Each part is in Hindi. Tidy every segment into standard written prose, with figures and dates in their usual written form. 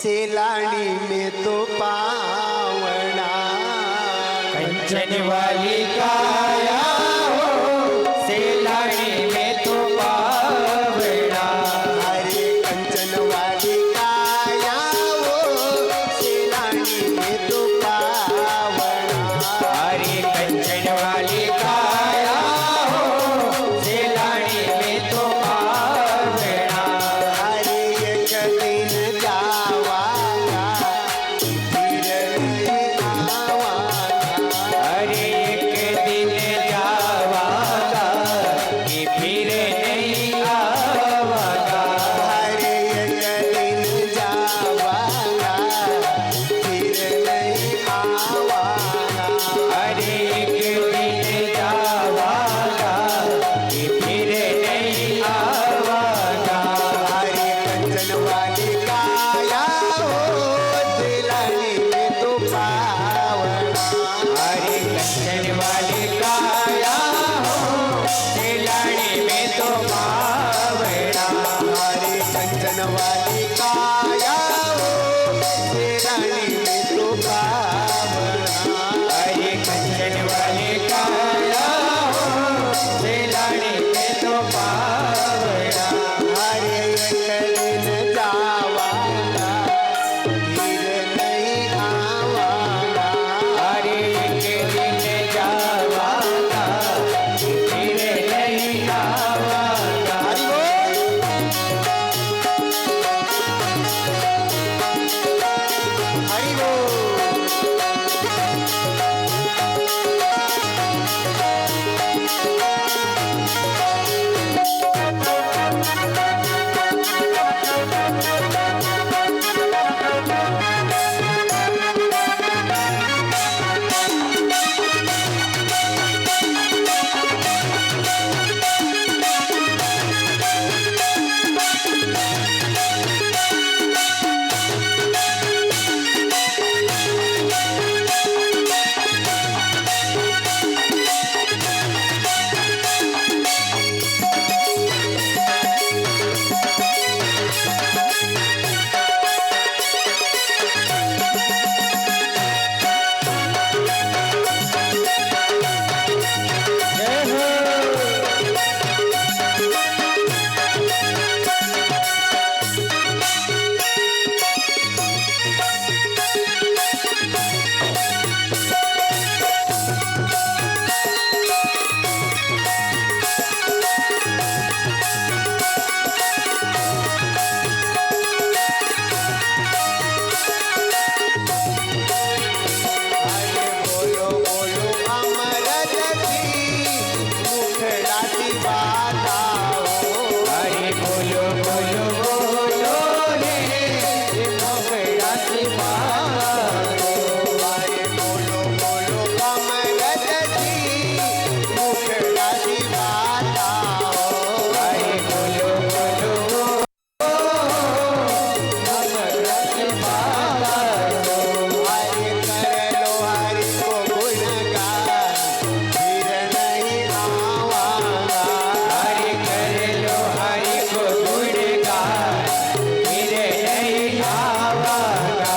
सेलानी में तो पावना कंचन वाली काया हो, सेलानी में तो पावना। अरे कंचन वाली काया हो, सेलानी में तो पावना। अरे कंचन वाली काया हो, सेलानी में तो पावना। अरे एक दिन जावागा फिर नहीं आवागा। अरे एक दिन जावागा कि फिर नहीं आवागा। अरे एक दिन जावागा फिर नहीं आवागा। अरे एक दिन जावागा कि फिर नहीं आवागा। अरे कंचन वाली काया हो, सेलानी में तो पावना। अरे कंचन वाली काया हो, सेलानी में तो पावना। अरे कंचन वाली काया हो, सेलानी में तो पावना। अरे कंचन वाली काया हो, सेलानी में तो पावना। अरे एक दिन जावागा फिर नहीं आवागा। अरे एक दिन जावागा कि फिर नहीं आवागा। हरि बोल हरि बोल। जय हो। अरे बोलो बोलो अमर जगी मुखड़ाती बाधाओ। अरे बोलो बोलो बोलो रे मोगरा की बात। अरे बोलो बोलो अमर जगी मुखड़ाती बाधाओ। अरे बोलो बोलो मोगरा की बात। हरि कर लो हरि को गुणगान फिर नहीं आवागा। हरि कर लो हरि को गुणगान फिर नहीं आवागा।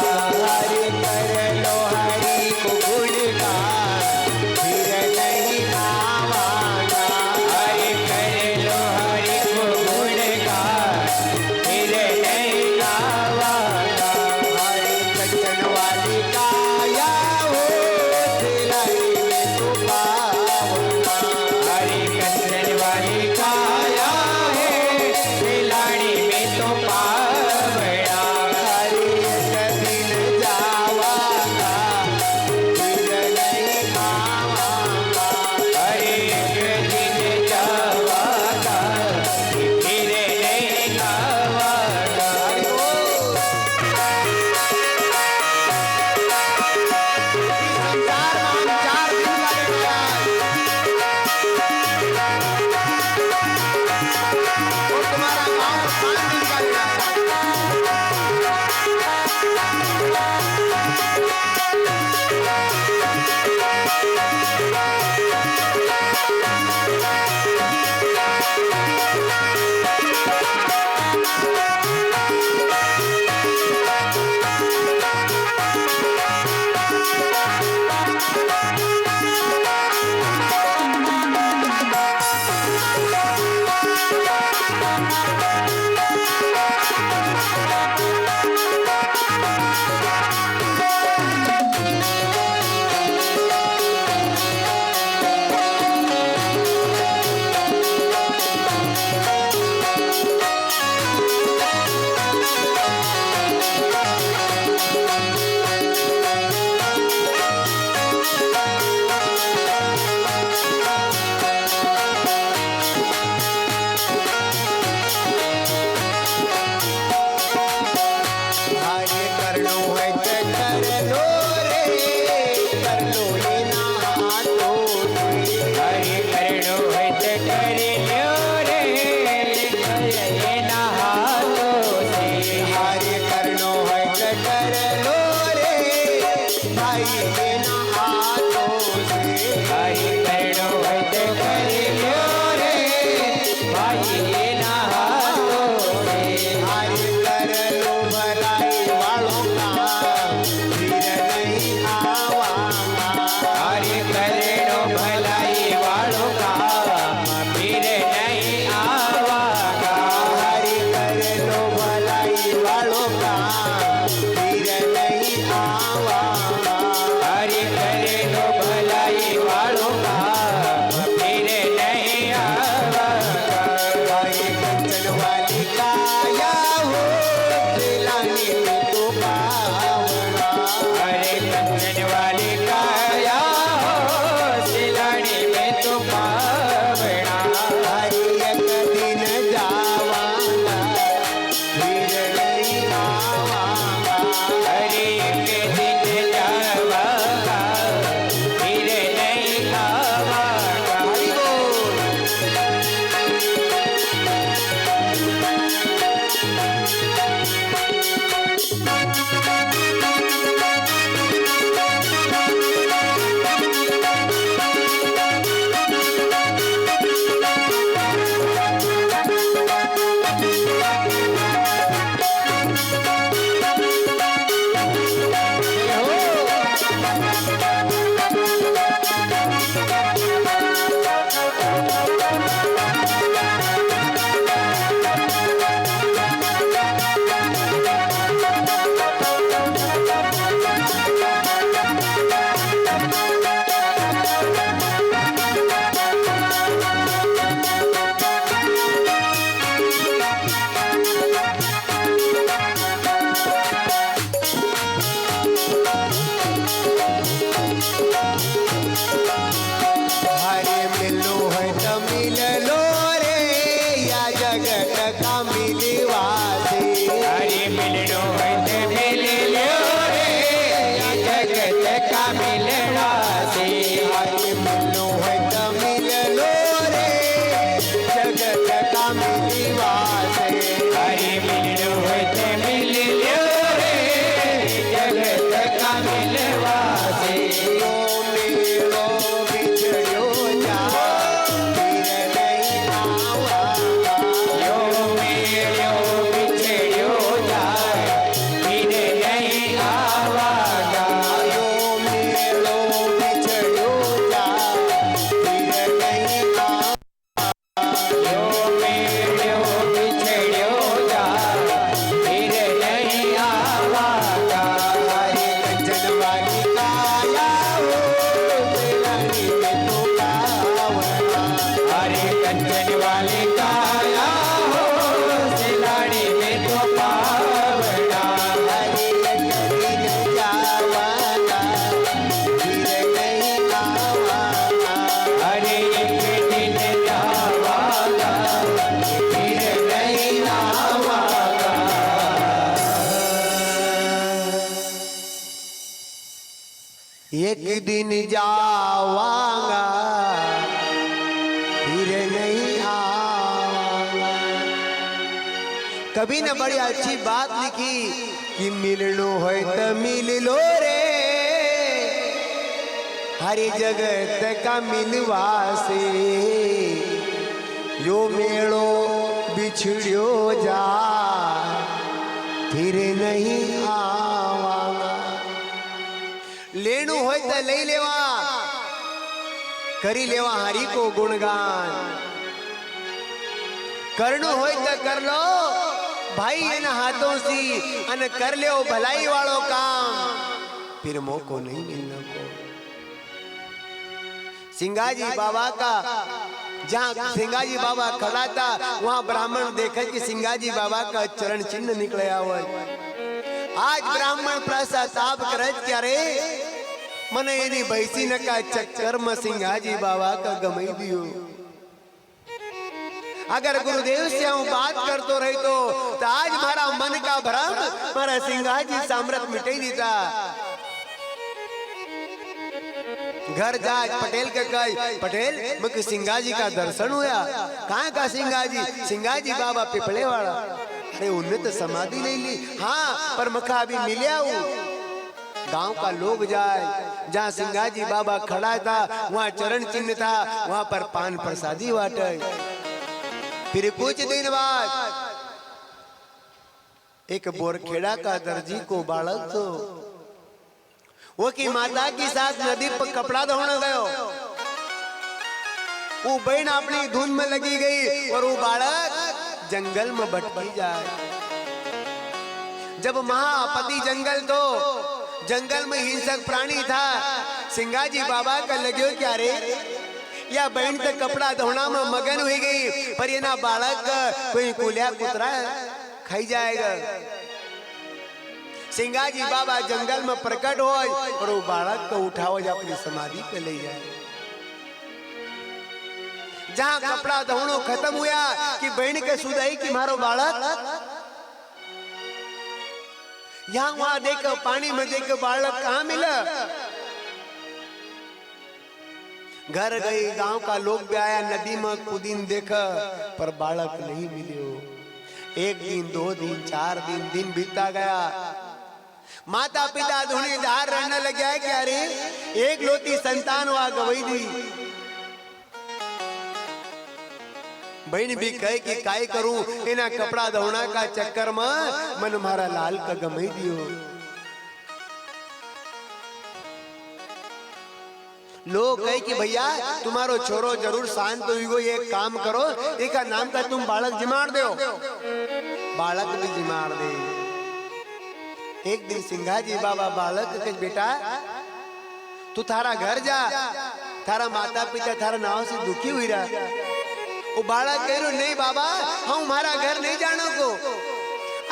कर लो रे भाई ना हाथों से हरि करो हट कर लो रे भाई ना हाथों से हरि कर लो भलाई वालों का फिर नहीं आवागा हरि करो भलाई वालों का फिर नहीं आवागा हरि कर लो भलाई वालों का फिर नहीं आवागा हरि करो भलाई वालों का फिर नहीं आवागा भाई कंचन वाली काया हो दिलानी में तो पावना हरे कंचन वाली काया हो सिलानी में तो पावना हरि एक दिन जावांगा फिर नहीं आवांगा हरे एक दिन जावागा फिर नहीं आवागा हरि बोल हरे मिलो है तो मिल लो रे या जगत का मिलवासी हरे मिलनो है ते मिल लो रे जगत का मिलना से हरे मिलो है तो मिल लो रे जगत का मिलवासी हरे मिलनो है ते मिल लो रे जगत का मिलवा से यो मिलो बिछड़ो जा फिर नहीं आवागा यो मेलो बिछड़ो जाए फिर नहीं आवागा यो मिलो बिछड़ो जा फिर नहीं आवागा यो मेलो बिछड़ो जाए फिर नहीं आवागा हरे कंचन वाली काया हो दिलानी में तो पावना हरे कंचन वाले काया हो सिलाड़ी में तो पावना हरे एक दिन जावाना फिर नहीं आवागा हरे एक दिन जावागा फिर नहीं आवागा एक दिन जावांगा फिर नहीं आवांगा कभी ने बड़ी अच्छी बात लिखी कि मिलनो है तो मिल लो रे हरि जगत का मिलवा से यो मेड़ो बिछड़ो जा फिर नहीं आवांगा लेणु होय तो लई लेवा करी लेवा हरि को गुणगान करनु होय तो कर लो भाई इन हाथों से अन कर ले भलाई वालों काम फिर मौको नहीं मिलना को सिंगाजी बाबा का जहाँ सिंगाजी बाबा खड़ा था वहाँ ब्राह्मण देखे कि सिंगाजी बाबा का चरण चिन्ह निकले हुआ आज ब्राह्मण प्रसाद करत क्या रे मने एनी भैसी न का चक्कर में सिंगाजी बाबा का गमई दियो अगर गुरुदेव से हम बात करतो रही तो आज मारा मन का भ्रम मारा सिंगाजी सामरत मिटाई देता घर जा पटेल के कह पटेल मुझे सिंगाजी का दर्शन हुआ कहाँ का सिंगाजी बाबा पिपले वाला अरे उनने तो समाधि नहीं ली। हाँ पर मखा अभी मिलिया हूँ। गांव का लोग जाए, जहाँ सिंगाजी बाबा खड़ा था वहाँ चरण चिन्ह था, वहाँ पर पान प्रसादी बांटे। फिर कुछ दिन बाद एक बोरखेड़ा का दर्जी को बालक तो वो की माता के साथ नदी पर कपड़ा धोने गयो। वो बहन अपनी धुन में लगी गई और वो बालक जंगल में भटकी जाए। जब महापति जंगल तो जंगल में हिंसक प्राणी था, सिंगाजी बाबा का लगे क्या रे या बहन तक कपड़ा धोना में मगन हुई गई, पर ये ना बालक कोई कुलिया कुतरा खाई जाएगा। सिंगाजी बाबा जंगल में प्रकट हो और वो बालक को उठाओ अपनी समाधि पे ले जाए। जहां कपड़ा धोनो खत्म हुआ कि बहन के सुधाई की मारो बालक, यहाँ वहां देखो पानी में देखो बालक कहाँ मिला। घर गई, गांव का लोग भी आया, नदी में कुदिन देखा पर बालक नहीं मिले। एक दिन, 2 दिन, 4 दिन, दिन बीता गया। माता पिता धुनीधार रहने लगे है कि अरे एक लोती संतान वहां गवई दी। बहन भी कहे कि काय करूं, इना कपड़ा धोना का चक्कर में मन मारा लाल का गमई दियो। लोग कहे कि भैया तुम्हारो छोरो जरूर शांत हो, ये काम करो, एक नाम का तुम बालक जिमार दो। बालक भी जिमार दे। एक दिन सिंगाजी बाबा बालक के बेटा तू थारा घर जा, थारा माता पिता थारा नाव से दुखी हुई रहा। वो बालक कह रो नहीं बाबा हम हमारा घर नहीं जानो को।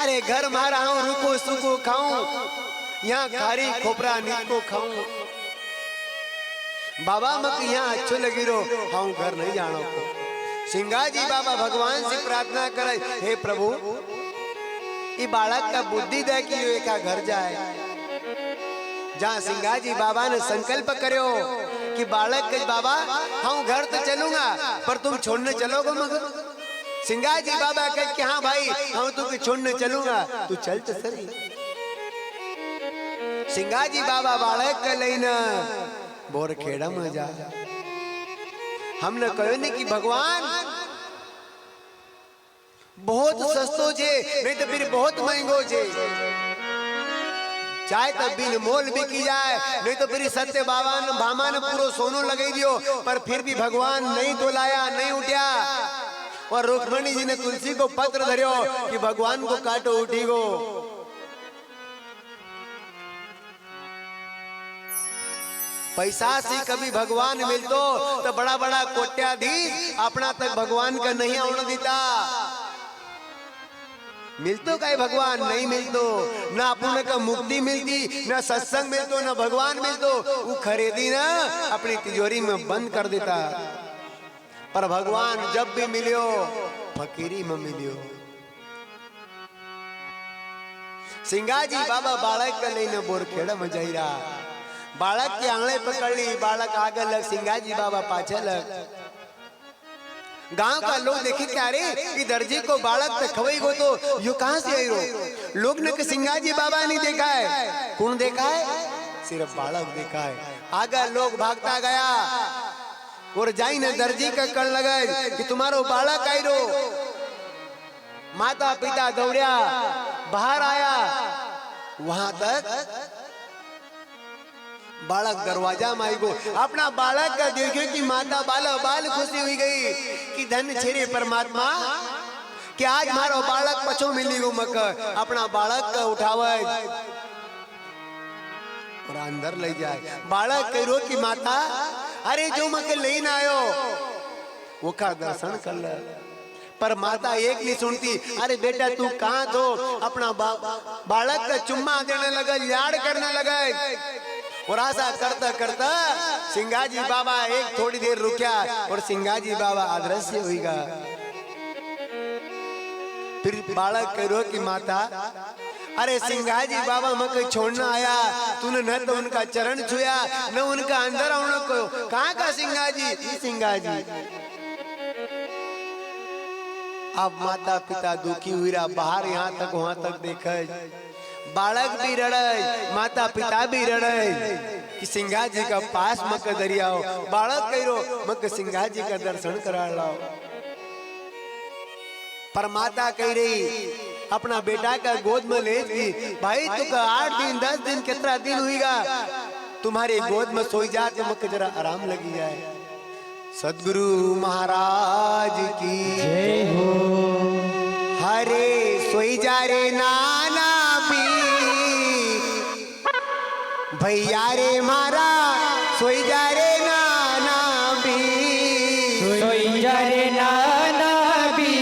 अरे घर मारा हूँ रुको सुको खाऊं, यहाँ खारी खोपरा नीको खाऊं। बाबा मत यहाँ अच्छो लगी रो, हम घर नहीं जानो को। सिंगाजी बाबा भगवान से प्रार्थना करे, हे प्रभु ये बालक का बुद्धि दे कि ये का घर जाए। जहाँ सिंगाजी बाबा ने संकल्प करो कि बालक के बाबा हम घर तो चलूंगा पर तुम छोड़ने चलोगे मगर। सिंगाजी बाबा कहे कि हाँ भाई हम तुमको छोड़ने चलूंगा, तू चल तो सही। सिंगाजी बाबा बालक के लेना बोरखेड़ा में जा। हमने कहो नहीं कि भगवान बहुत सस्तो छे, नहीं तो फिर बहुत महंगो छे। चाहे तो बिन मोल बिकी जाए, नहीं तो फिर सत्य बाबा ने भामा ने पूरो सोनो लगाई दियो, पर फिर भी भगवान नहीं तो लाया, नहीं उठा। और रुक्मणी जी ने तुलसी को पत्र धरियो कि भगवान को काटो उठी गो। पैसा से कभी भगवान मिलतो तो बड़ा बड़ा कोट्याधीश अपना तक भगवान का नहीं आने देता। मिलतो का भगवान नहीं मिलतो, ना अपने का मुक्ति मिलती, ना सत्संग मिलतो, ना भगवान मिलतो। वो खरीदी ना अपनी तिजोरी में बंद कर देता। पर भगवान जब भी मिलियो फकीरी में मिलियो। सिंगाजी बाबा बालक का लेने बोरखेड़ा में जाई रहा। बालक की आंगले पकड़ ली, बालक आगे लग, सिंगाजी बाबा पाछे लग। गांव का लोग देखे क्या रे कि दर्जी को बालक तक खवई गो तो यो कहां से आई रो। लोग ने कि सिंगाजी बाबा नहीं देखा है। कौन देखा है? सिर्फ बालक देखा है। आगे लोग भागता गया और जाई ने दर्जी का कण लगाए कि तुम्हारो बालक आई रो। माता पिता दौड़िया बाहर आया, वहां तक बालक दरवाजा में आई गो। अपना बालक का देखे कि माता बाल खुशी हुई गई कि धन छेरे परमात्मा कि आज मारो बालक पछो मिली गो। मक अपना बालक का उठावे और अंदर ले जाए। बालक कह रो कि माता अरे जो मक लेन आयो वो का दर्शन कर ले। पर माता एक नहीं सुनती। अरे बेटा तू कहाँ तो अपना बालक का चुम्मा देने लगा, लाड़ करने लगा। और ऐसा करता करता सिंगाजी बाबा एक थोड़ी देर रुका और सिंगाजी बाबा अदृश्य हुईगा। फिर बालक कहो कि माता अरे सिंगाजी बाबा मके छोड़ना आया, तूने न तो उनका चरण छुया न उनका अंदर आने को। कहाँ का सिंगाजी? सिंगाजी अब माता पिता दुखी हुई रहा, बाहर यहाँ तक वहां तक देखे, बालक भी रड़े, माता पिता भी रड़े कि सिंघा जी का पास मक दरियाओ, बालक कहो मक सिंघा जी का दर्शन करा लाओ। पर माता कह रही अपना बेटा का गोद में ले ली, भाई तू 8 दिन 10 दिन कितना दिन हुईगा, तुम्हारे गोद में सोई जा के मक जरा आराम लगी जाए। सदगुरु महाराज की जय हो। हरे सोई जा रे नाना भी भैया रे मारा, सोई जा रे नाना भी, सोई जा रे नाना भी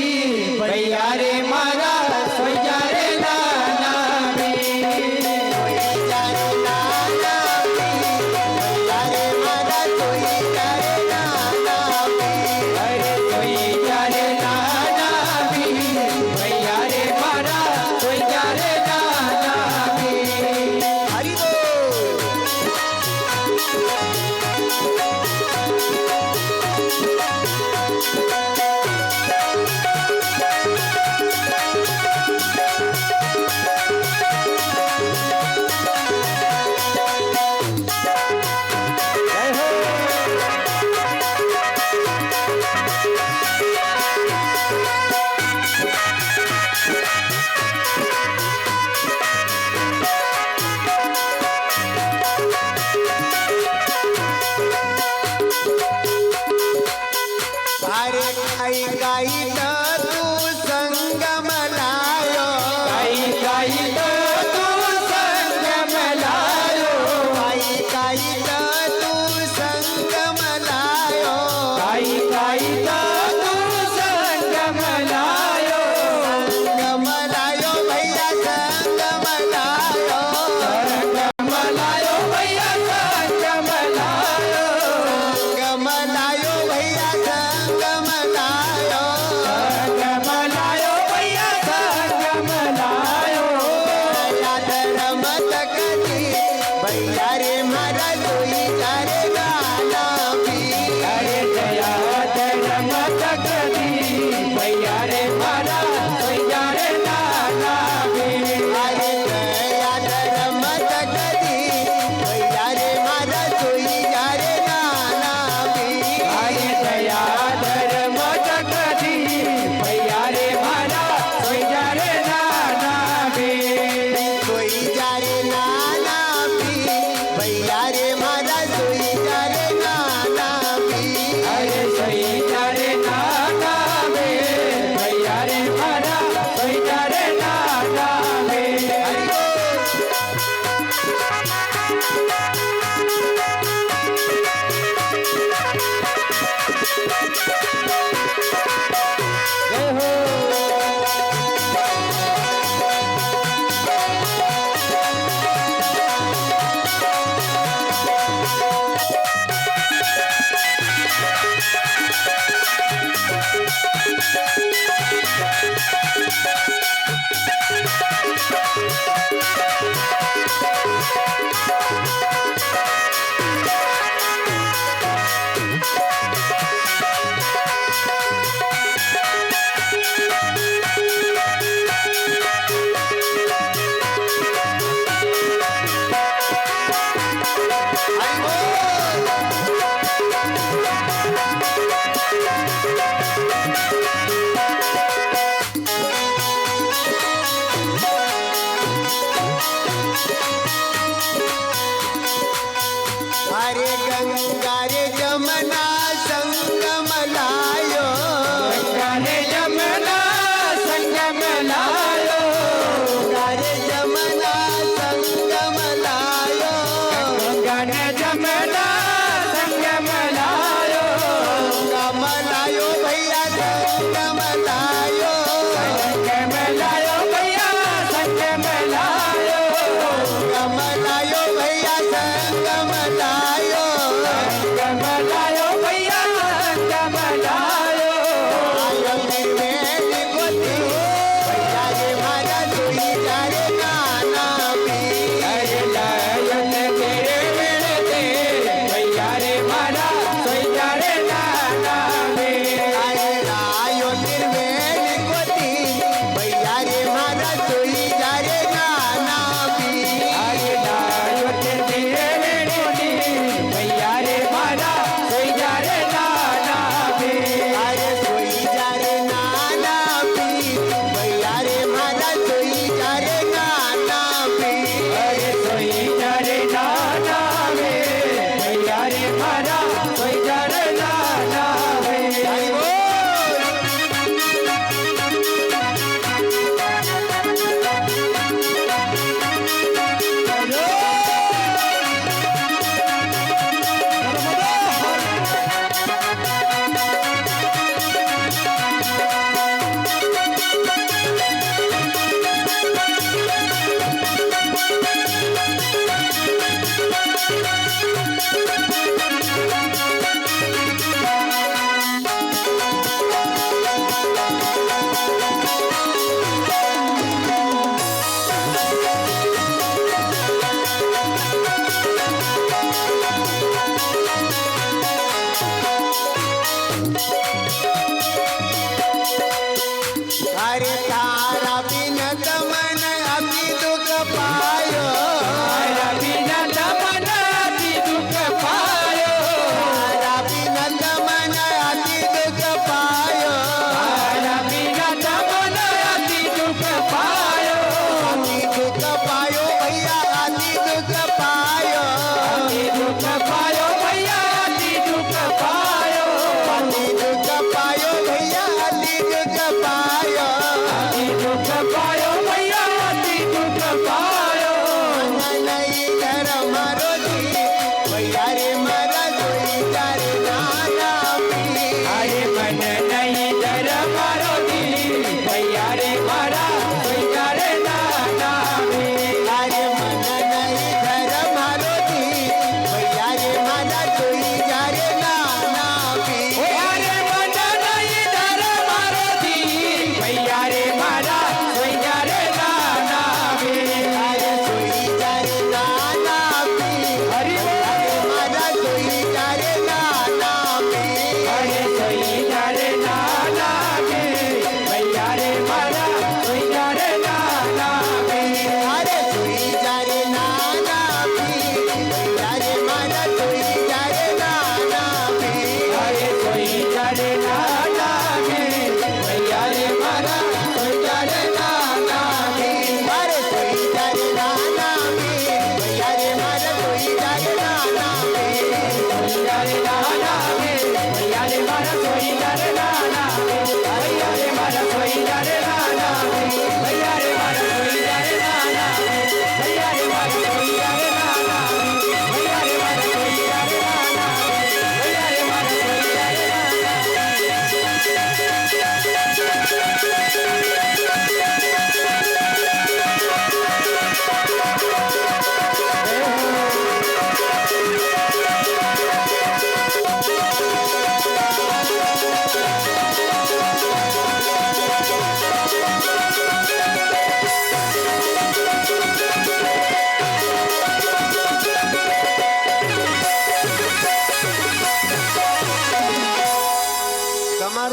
भैया रे मारा, सोई जा रे नाना भी, सोई जा रे नाना भी भैया रे मारा, सोई जा रे नाना भी, अरे सोई जा रे नाना भी भैया रे मारा, सोई जा रे नाना भी। हरि बोल। जय हो। अरे खाई गाई न तू संगम लायो, गाई गाई तो तू संग मिलायो, खाई गाई न तू संगम लायो, गाई गाई तो तू संग मिलायो, संगम लायो भैया संगम लायो, संग मिलायो भैया संग मिलायो, संगम लायो भैया संगम लायो, संग मिलायो भैया संग मिलायो, या धर्म तकती भैया रे मारा, सोई जा रे गाना भी, अरे जया धर्म तकदी भैया रे मारा, सोई जा रे नाना भी, अरे दया धर्म तकती भैया रे मारा, सोई जा रे नाना भी, अरे जया धर्म तकदी भैया रे मारा, सोई जा रे नाना भी, सोई जा रे नाना भी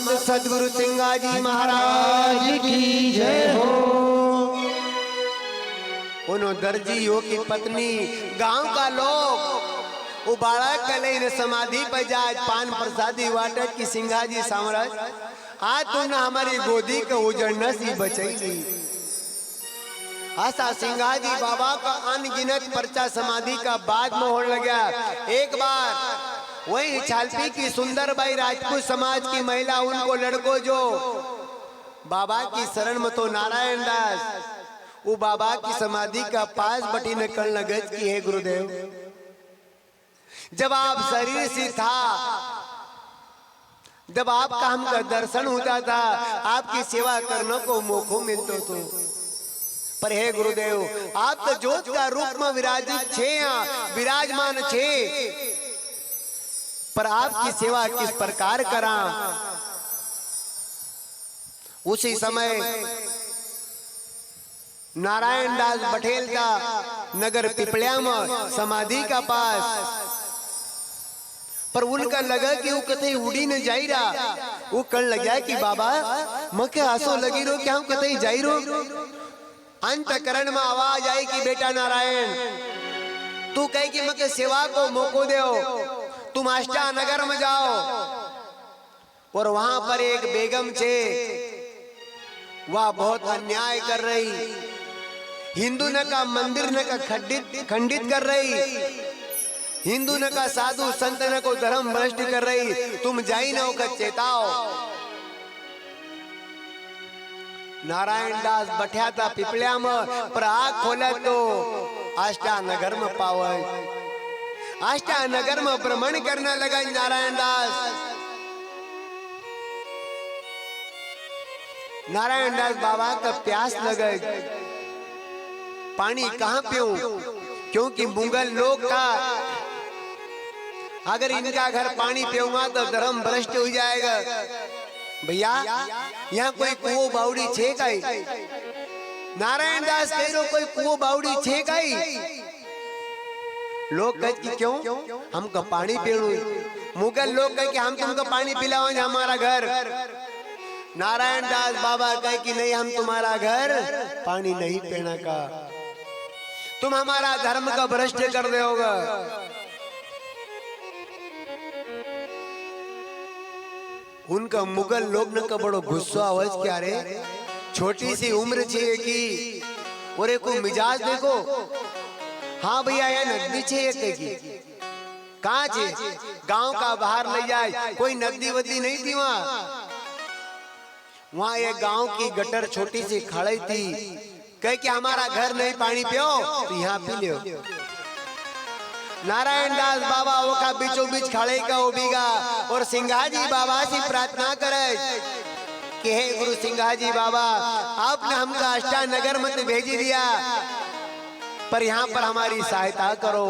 समर्थ सदगुरु सिंगाजी महाराज आज की जय हो। उन्हों दर्जी हो की पत्नी गांव का लोग वो बालक कले ने समाधि पर जाए पान प्रसादी वाटक की सिंगाजी साम्राज्य आज तुमने हमारी गोदी का उजड़ना सी बचाई। आशा सिंगाजी बाबा का अनगिनत पर्चा समाधि का बाद में होने लगा। एक बार वही छालपी की सुंदरबाई राजपूत समाज की महिला उनको लड़को जो बाबा की शरण में तो नारायण दास वो बाबा की समाधि का पास बटी ने कल लगज की है गुरुदेव, जब आप शरीर से था, जब आपका हमका दर्शन होता था, आपकी सेवा करने को मौका मिलता तो, पर हे गुरुदेव आप तो ज्योत का रूप में विराजित छे, विराजमान छे, पर आपकी सेवा किस प्रकार करा। उसी समय नारायण दास बठेल का नगर पिपलिया में समाधि का पास, पर उनका लगा कि वो कतई उड़ी न जाई रहा। वो कल लगा कि बाबा मके आंसू लगी रो क्या हम कतई जाई रो। अंतकरण में आवाज आई कि बेटा नारायण तू कहे कि मके सेवा को मौको दो, तुम आष्टा नगर में जाओ और वहां पर एक बेगम छे वह बहुत अन्याय कर रही, हिंदू न का मंदिर न का खंडित कर रही, हिंदू न का साधु संत न को धर्म भ्रष्ट कर रही, तुम जाई न होकर चेताओ। नारायण दास बैठा था पिपलिया में, पर आँख खोला तो आष्टा नगर में पावे। आष्टा नगर में भ्रमण करने लगा नारायण दास। नारायण दास बाबा का प्यास लगा, पानी कहाँ पीऊं, क्योंकि मुगल लोग था, अगर इनका घर पानी पीऊंगा तो धर्म भ्रष्ट हो जाएगा। भैया यहाँ कोई कुओं बावड़ी छे गई, नारायण दास कह रहे कोई कुओं बावड़ी छे गई। लोग कह कि क्यों हमको पानी पीणु, मुगल लोग कह कि हम तुमको पानी पिलाओ हमारा घर। नारायण दास बाबा कहे कि नहीं हम तुम्हारा घर पानी नहीं पीना का, तुम हमारा धर्म का भ्रष्ट कर दोगे। उनका मुगल लोग न का बड़ो गुस्सा आवाज क्या रे, छोटी सी उम्र छे की और एक मिजाज देखो। हाँ भैया यह नदी छे की कहाँ छे, गांव का बाहर ले जाए, कोई नदी वदी नहीं थी वहाँ एक गांव की गटर छोटी सी खड़ी थी, कहे कि हमारा घर नहीं पानी पियो तो यहाँ पी लो। नारायण दास बाबा वो का बीचों बीच खड़े का उबीगा और सिंगाजी बाबा से प्रार्थना करे कि हे गुरु सिंगाजी बाबा आपने हमका आष्टा नगर मत भेज दिया, पर यहाँ पर हमारी सहायता करो,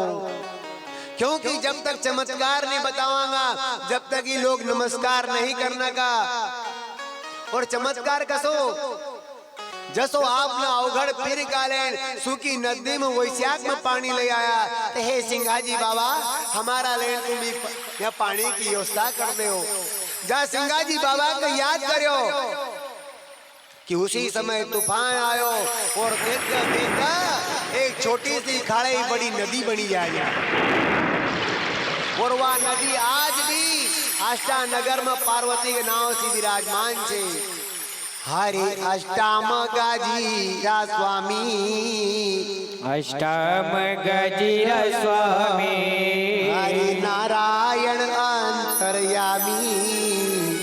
क्योंकि जब तक चमत्कार नहीं बतावांगा जब तक ये लोग नमस्कार नहीं करने का। और चमत्कार कसो जसो आपने अवघड़ फिर कालेन सूखी नदी में वैशाख में पानी ले आया, तो हे सिंगाजी बाबा हमारा लेन तुम यहाँ पानी की व्यवस्था कर दे हो। जा सिंगाजी बाबा को याद करो कि उसी समय तूफान आयो और देखता देखता एक छोटी सी खाड़ी बड़ी नदी बनी जाए, और वह नदी आज भी आष्टा नगर में पार्वती के नाम से विराजमान छे। हरे अष्टाम गजीरा स्वामी, अष्टाम गजीरा स्वामी, हरे नारायण अंतर्यामी,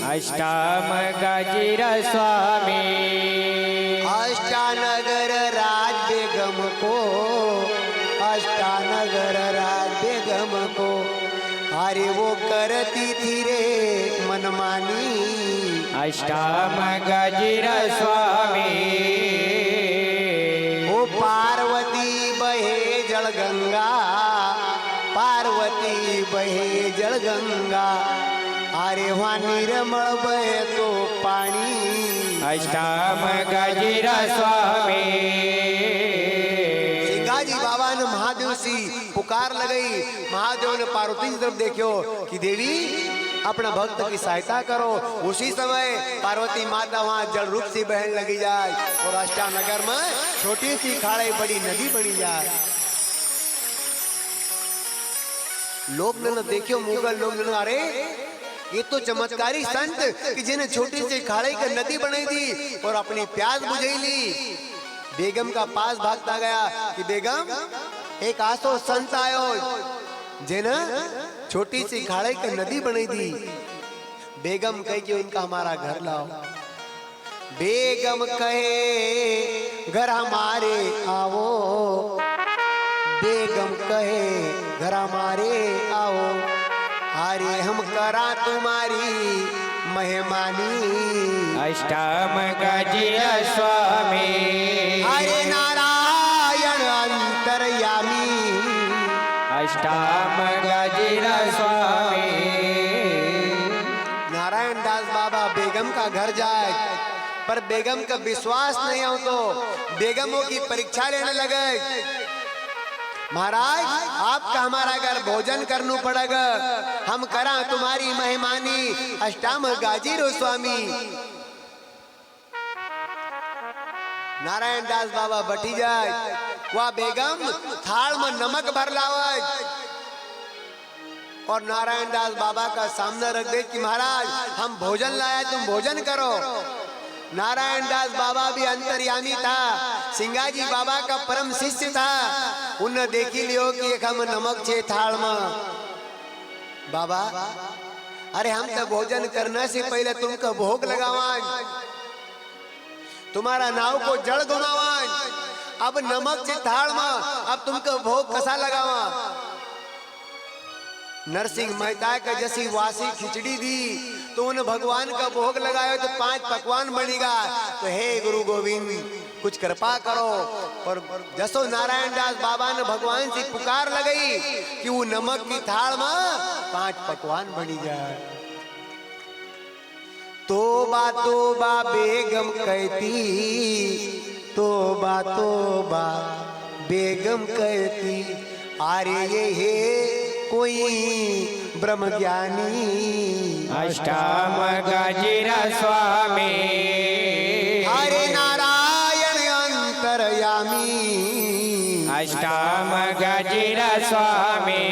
अष्टाम गजीरा स्वामी, अष्टानगर राज्य गम को, अष्टानगर राज्य गम को, अरे वो करती थी रे मनमानी, अष्टाम गजीरा स्वामी, ओ पार्वती बहे जल गंगा, पार्वती बहे जल गंगा, अरे वहाँ निर्मल बहे तो पानी, अष्टाम गजीरा स्वामी। सिंगाजी बाबा ने महादेव सी पुकार लगाई, महादेव ने पार्वती की तरफ देखो कि देवी अपना भक्त की सहायता करो। उसी समय पार्वती माता वहां जल रूप से बहन लगी जाए और अष्टानगर में छोटी सी खाड़ी बड़ी नदी बनी जाए। लोग ने देखियो, मुगल लोग ने, अरे ये तो चमत्कारी संत कि जिन्हें छोटी सी खाड़ी की नदी बनाई दी और अपनी प्यास बुझाई ली। बेगम का पास भागता गया कि बेगम एक आसो संत आयो जिन्हें छोटी सी खाड़ी की नदी बनाई दी। बेगम कहे कि उनका हमारा घर लाओ। बेगम कहे घर हमारे आओ, बेगम कहे घर हमारे आओ, अरे हम करा तुम्हारी मेहमानी। अष्टम गजिया स्वामी, हरे नारायण अंतर्यामी। अष्टम गजिया स्वामी। नारायण दास बाबा बेगम का घर जाए, पर बेगम का विश्वास नहीं हो तो बेगमों की परीक्षा लेने लगे। महाराज आपका हमारा घर भोजन करना पड़ेगा, हम करा तुम्हारी मेहमानी। अष्टाम गाजीरो स्वामी। नारायण दास बाबा बैठी जाए, वह बेगम थाल में नमक भर लावे और नारायण दास बाबा का सामने रख दे कि महाराज हम भोजन लाया, तुम भोजन करो। नारायण दास बाबा भी अंतर्यामी था, सिंगाजी बाबा का परम शिष्य था। उन्हें देखी लियो कि एक हम नमक छे थाल में। बाबा अरे हम तो भोजन करने से पहले तुमको भोग लगावान, तुम्हारा नाव को जड़ घुमावान, अब नमक छे थाल में, अब तुमको भोग कसा लगावा। नरसिंह मेहता का जैसी वासी खिचड़ी दी तो उन भगवान का भोग लगाया तो 5 पकवान बनेगा। तो हे गुरु गोविंद कुछ कृपा करो। और जसो नारायण दास बाबा ने भगवान से पुकार लगाई कि वो नमक की थाल में 5 पकवान बनी जाए। तोबा बेगम कहती, तोबा बेगम कहती, अरे ये है कोई ब्रह्म ज्ञानी। अष्टम गजिया स्वामी, हरे नारायण अंतर्यामी। अष्टम गजिया स्वामी।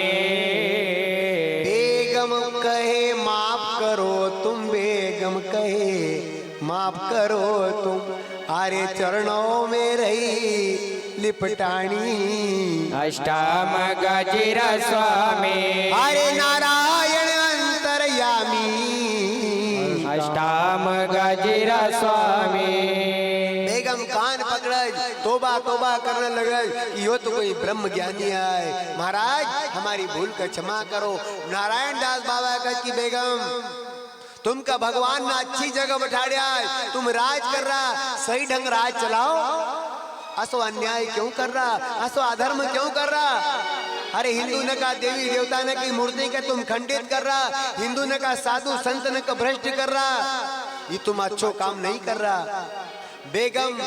बेगम कहे माफ करो तुम, बेगम कहे माफ करो तुम, अरे चरणों में रही लिपटानी। अष्टम गजिया स्वामी, हरे नारायण अंतर्यामी। अष्टम गजिया स्वामी। बेगम कान पकड़ तोबा तोबा करने लगे, यो तो कोई ब्रह्म ज्ञानी है, महाराज हमारी भूल का क्षमा करो। नारायण दास बाबा का कि बेगम तुमका भगवान ने अच्छी जगह बैठा दिया है, तुम राज कर रहा, सही ढंग राज चलाओ। असो अन्याय क्यों कर रहा, असो अधर्म क्यों कर रहा। अरे हिंदू ने कहा देवी देवता ने की मूर्ति के तुम खंडित कर रहा, हिंदू ने कहा साधु संत ने का भ्रष्ट कर रहा, ये तुम अच्छो काम नहीं कर रहा। बेगम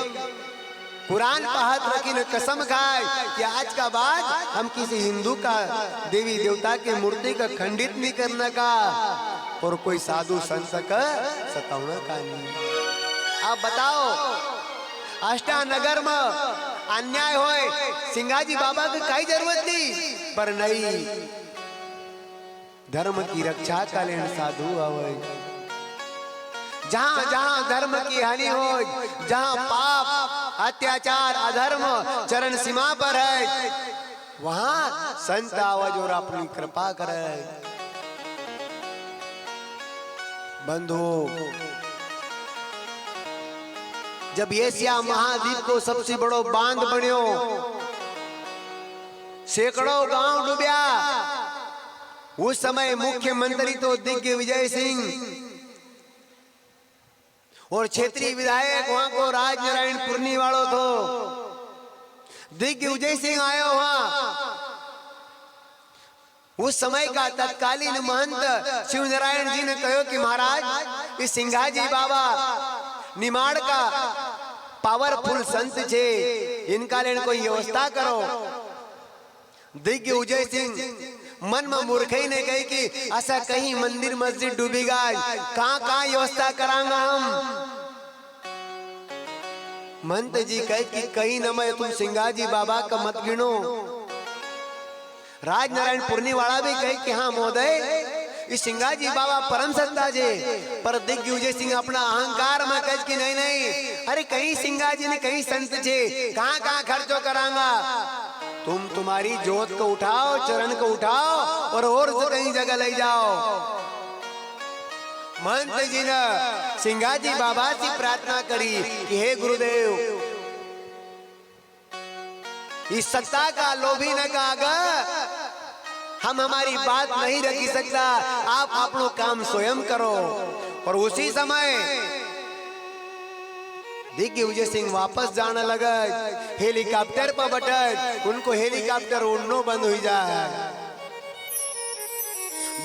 कुरान पर हाथ रखी ने कसम खाए कि आज का बाद हम किसी हिंदू का देवी देवता के मूर्ति का खंडित नहीं करने का और कोई साधु संत का सतावना का नहीं। आप बताओ अष्टानगर में अन्याय होए, सिंगाजी बाबा की कई जरूरत थी, पर नहीं, धर्म की रक्षा का लेन साधु आवे। जहां जहां धर्म की हानि हो, जहां पाप अत्याचार अधर्म चरण सीमा पर है, वहां संत आवाज और अपनी कृपा करे। बंधु जब एशिया महाद्वीप को सबसे बड़ो बांध बनियो, सैकड़ों गांव डूबया, उस समय मुख्यमंत्री तो दिग्विजय सिंह और क्षेत्रीय विधायक वहां को राज नारायण पुरनी वालों तो दिग्विजय सिंह आयो वहां। उस समय का तत्कालीन महंत शिव नारायण जी ने कहो कि महाराज इस सिंघाजी बाबा निमाड़ का पावरफुल संत छे, इनका लेन कोई व्यवस्था करो। दिग्विजय सिंह मन में मूर्खई ने कही कि ऐसा कहीं मंदिर मस्जिद डूबेगा, कहाँ व्यवस्था करांगा हम। महंत जी कहे कि कहीं न मैं, तुम सिंगा जी बाबा का मत गिनो। राजनारायण पुरनी वाला भी कहे कि हाँ महोदय, इस सिंगा जी बाबा परम सत्ता जे, पर दिग्विजय सिंह अपना अहंकार में कहे कि नहीं नहीं, अरे कहीं सिंगा जी ने कहीं संत जे, कहाँ खर्चो करांगा। तुम तुम्हारी जोत को उठाओ, चरण को उठाओ और कहीं जगह ले जाओ। महंत जी ने सिंगा जी बाबा से प्रार्थना करी कि हे गुरुदेव, इस सत्ता का लोभी न कागा, हम हमारी बात नहीं रख सकता, आप अपनो काम स्वयं करो। और उसी समय दिग्विजय सिंह वापस जाने लगा, हेलीकॉप्टर पर बैठे, उनको हेलीकॉप्टर उड़नो बंद हो जाए,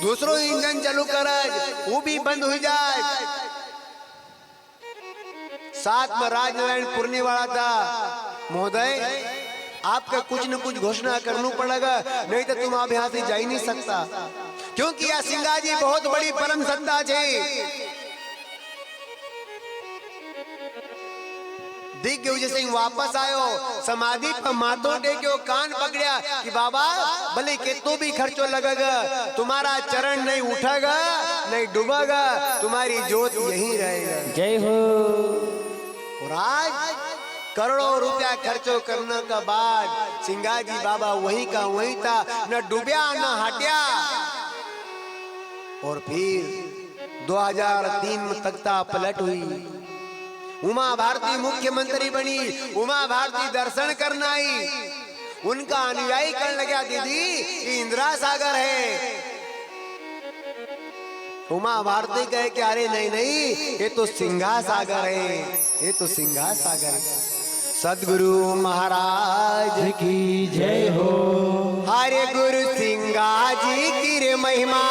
दूसरो इंजन चालू करे वो भी बंद हो जाए। साथ में राजनारायण पुरनी वाला था, महोदय आपका कुछ न कुछ घोषणा करना पड़ेगा, नहीं तो तुम आप यहाँ से जा ही नहीं सकता, क्योंकि यह सिंगा जी बहुत बड़ी परम सत्ता है। दिग्विजय सिंह वापस आयो, समाधि पर माथो टेक्यो, कान पकड़िया कि बाबा भले कितो भी खर्चो लगेगा, तुम्हारा चरण नहीं उठेगा नहीं डूबेगा, तुम्हारी जोत यहीं रहेगा। जय हो। और आज करोड़ों रुपया खर्चो करने के बाद सिंगा जी बाबा वहीं का वहीं था, न डूबया न हटिया। और फिर 2003 में तख्ता पलट हुई, उमा भारती मुख्यमंत्री बनी, उमा भारती दर्शन करना आई, उनका अनुयायी करने लगा दीदी ये इंदिरा सागर है। उमा भारती कहे कि अरे नहीं नहीं, ये तो सिंघा सागर है, ये तो सिंघा सागर है। सदगुरु महाराज की जय हो। हरे गुरु सिंघा जी की रे महिमा।